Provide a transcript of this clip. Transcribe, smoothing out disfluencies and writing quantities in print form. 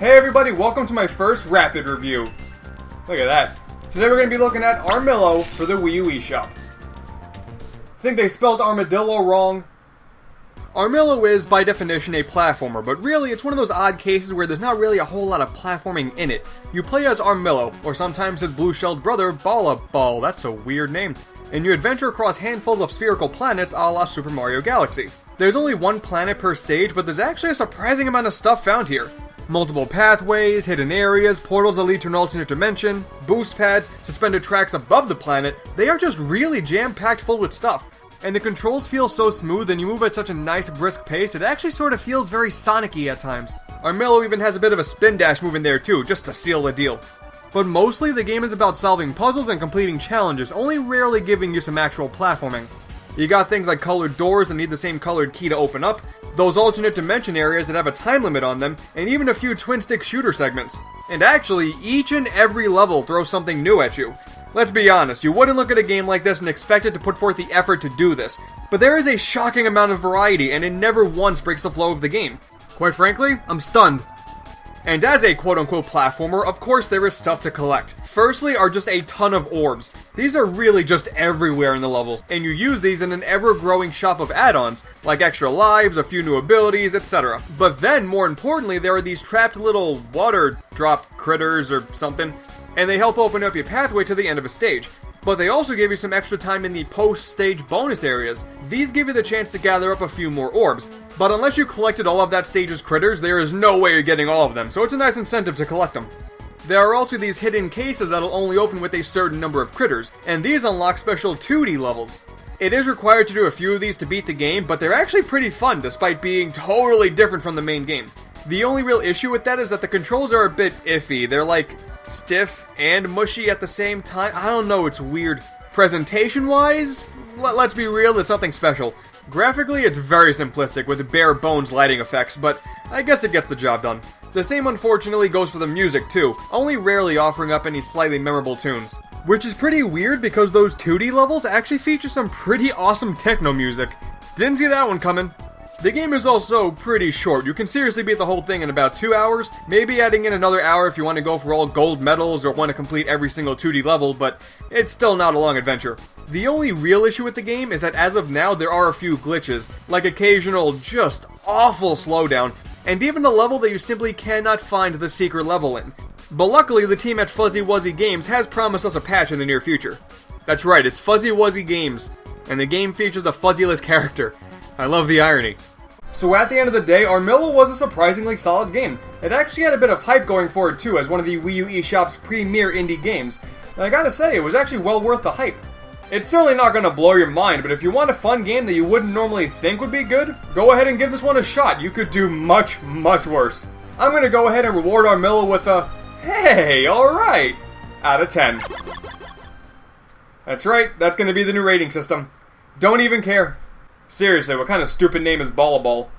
Hey everybody, welcome to my first rapid review. Look at that. Today we're going to be looking at Armillo for the Wii U eShop. I think they spelled armadillo wrong. Armillo is, by definition, a platformer, but really it's one of those odd cases where there's not really a whole lot of platforming in it. You play as Armillo, or sometimes his blue-shelled brother, Ball. That's a weird name. And you adventure across handfuls of spherical planets a la Super Mario Galaxy. There's only one planet per stage, but there's actually a surprising amount of stuff found here. Multiple pathways, hidden areas, portals that lead to an alternate dimension, boost pads, suspended tracks above the planet. They are just really jam-packed full with stuff. And the controls feel so smooth and you move at such a nice brisk pace, it actually sort of feels very Sonic-y at times. Armillo even has a bit of a spin dash move in there too, just to seal the deal. But mostly the game is about solving puzzles and completing challenges, only rarely giving you some actual platforming. You got things like colored doors that need the same colored key to open up, those alternate dimension areas that have a time limit on them, and even a few twin-stick shooter segments. And actually, each and every level throws something new at you. Let's be honest, you wouldn't look at a game like this and expect it to put forth the effort to do this. But there is a shocking amount of variety, and it never once breaks the flow of the game. Quite frankly, I'm stunned. And as a quote-unquote platformer, of course there is stuff to collect. Firstly are just a ton of orbs. These are really just everywhere in the levels, and you use these in an ever-growing shop of add-ons, like extra lives, a few new abilities, etc. But then, more importantly, there are these trapped little water drop critters or something, and they help open up your pathway to the end of a stage. But they also give you some extra time in the post-stage bonus areas. These give you the chance to gather up a few more orbs. But unless you collected all of that stage's critters, there is no way you're getting all of them, so it's a nice incentive to collect them. There are also these hidden cases that'll only open with a certain number of critters, and these unlock special 2D levels. It is required to do a few of these to beat the game, but they're actually pretty fun despite being totally different from the main game. The only real issue with that is that the controls are a bit iffy. They're like stiff and mushy at the same time. I don't know, it's weird. Presentation-wise, let's be real, it's nothing special. Graphically, it's very simplistic with bare bones lighting effects, but I guess it gets the job done. The same unfortunately goes for the music too, only rarely offering up any slightly memorable tunes. Which is pretty weird because those 2D levels actually feature some pretty awesome techno music. Didn't see that one coming. The game is also pretty short. You can seriously beat the whole thing in about 2 hours, maybe adding in another hour if you want to go for all gold medals or want to complete every single 2D level, but it's still not a long adventure. The only real issue with the game is that as of now there are a few glitches, like occasional just awful slowdown, and even the level that you simply cannot find the secret level in. But luckily the team at Fuzzy Wuzzy Games has promised us a patch in the near future. That's right, it's Fuzzy Wuzzy Games, and the game features a fuzzyless character. I love the irony. So at the end of the day, Armillo was a surprisingly solid game. It actually had a bit of hype going for it too, as one of the Wii U eShop's premier indie games. And I gotta say, it was actually well worth the hype. It's certainly not gonna blow your mind, but if you want a fun game that you wouldn't normally think would be good, go ahead and give this one a shot. You could do much, much worse. I'm gonna go ahead and reward Armillo with a, hey, alright, out of 10. That's right, that's gonna be the new rating system. Don't even care. Seriously, what kind of stupid name is Ball?